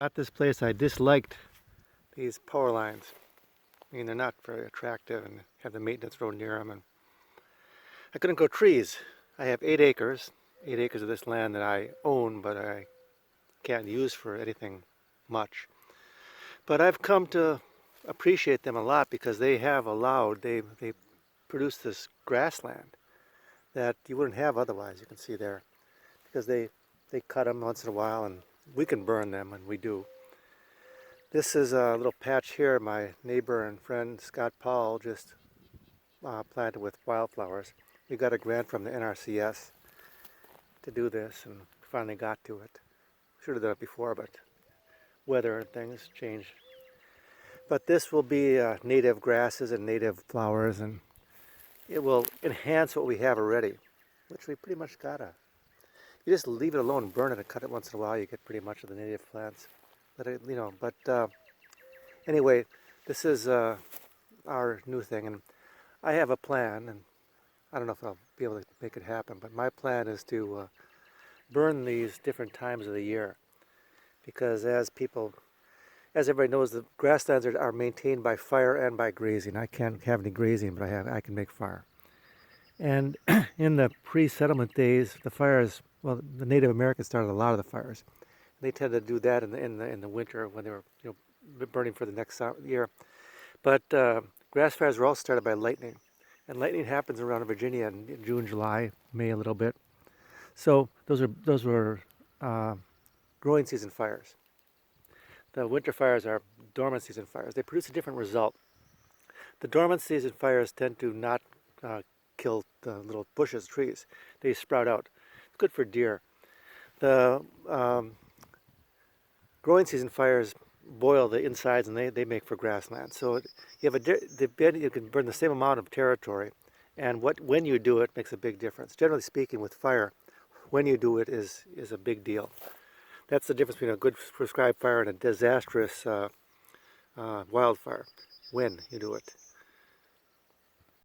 At this place I disliked these power lines. I mean, they're not very attractive and have the maintenance road near them. And I couldn't grow trees. I have 8 acres of this land that I own, but I can't use for anything much. But I've come to appreciate them a lot because they have allowed, they produce this grassland that you wouldn't have otherwise. You can see there, because they cut them once in a while, and we can burn them, and we do. This is a little patch here my neighbor and friend Scott Powell just planted with wildflowers. We got a grant from the NRCS to do this and finally got to it. Should have done it before, but weather and things changed. But this will be native grasses and native flowers, and it will enhance what we have already, which we pretty much gotta. You just leave it alone, burn it, and cut it once in a while, you get pretty much of the native plants. But anyway, this is our new thing, and I have a plan, and I don't know if I'll be able to make it happen, but my plan is to burn these different times of the year, because as everybody knows, the grasslands are maintained by fire and by grazing. I can't have any grazing, but I can make fire. And in the pre-settlement days, the fires, well, the Native Americans started a lot of the fires. They tended to do that in the winter when they were burning for the next year. But grass fires were also started by lightning, and lightning happens around Virginia in June, July, May a little bit. So those were growing season fires. The winter fires are dormant season fires. They produce a different result. The dormant season fires tend to not kill the little bushes, trees. They sprout out. It's good for deer. The growing season fires boil the insides, and they make for grassland. So you can burn the same amount of territory, and when you do it makes a big difference. Generally speaking, with fire, when you do it is a big deal. That's the difference between a good prescribed fire and a disastrous wildfire, when you do it.